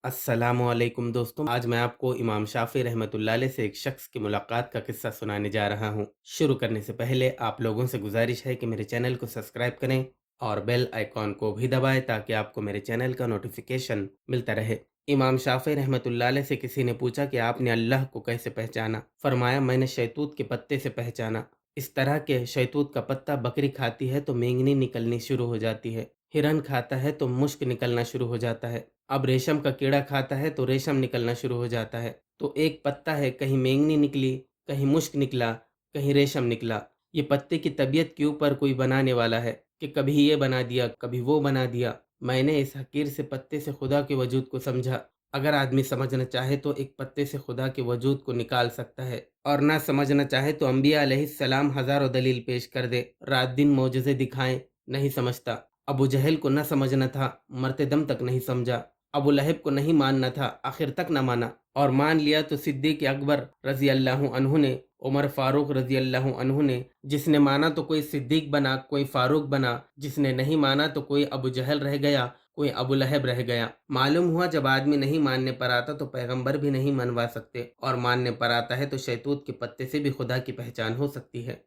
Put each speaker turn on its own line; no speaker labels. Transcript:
अस्सलामुअलैकुम दोस्तों, आज मैं आपको इमाम शाफ़ी रहमतुल्लाह अलैह से एक शख्स की मुलाकात का किस्सा सुनाने जा रहा हूँ। शुरू करने से पहले आप लोगों से गुजारिश है कि मेरे चैनल को सब्सक्राइब करें और बेल आइकॉन को भी दबाएं ताकि आपको मेरे चैनल का नोटिफिकेशन मिलता रहे। इमाम शाफ़ी रहमतुल्लाह अलैह से किसी ने पूछा कि आपने अल्लाह को कैसे पहचाना? फरमाया, मैंने शहतूत के पत्ते से पहचाना। इस तरह के शहतूत का पत्ता बकरी खाती है तो मेंगनी निकलनी शुरू हो जाती है, हिरन खाता है तो मुश्क निकलना शुरू हो जाता है, अब रेशम का कीड़ा खाता है तो रेशम निकलना शुरू हो जाता है। तो एक पत्ता है, कहीं मेंगनी निकली, कहीं मुश्क निकला, कहीं रेशम निकला। ये पत्ते की तबीयत के ऊपर कोई बनाने वाला है कि कभी ये बना दिया, कभी वो बना दिया। मैंने इस हकीर से पत्ते से खुदा के वजूद को समझा। अगर आदमी समझना चाहे तो एक पत्ते से खुदा के वजूद को निकाल सकता है, और ना समझना चाहे तो अंबिया अलैहिस्सलाम हजारों दलील पेश कर दे, रात दिन मौजज़े दिखाएं, नहीं समझता। अबू जहल को न समझना था, मरते दम तक नहीं समझा। अबू लहब को नहीं मानना था, आखिर तक न माना, और मान लिया तो सिद्दीक अकबर रजी अल्लाह अन्हु ने, उमर फारूक रजी अल्लाह अन्हु ने। जिसने माना तो कोई सिद्दीक बना, कोई फारूक बना, जिसने नहीं माना तो कोई अबू जहल रह गया, कोई अबू लहब रह गया। मालूम हुआ जब आदमी नहीं मानने पर आता तो पैगंबर भी नहीं मनवा सकते, और मानने पर आता है तो शैतूत के पत्ते से भी खुदा की पहचान हो सकती है।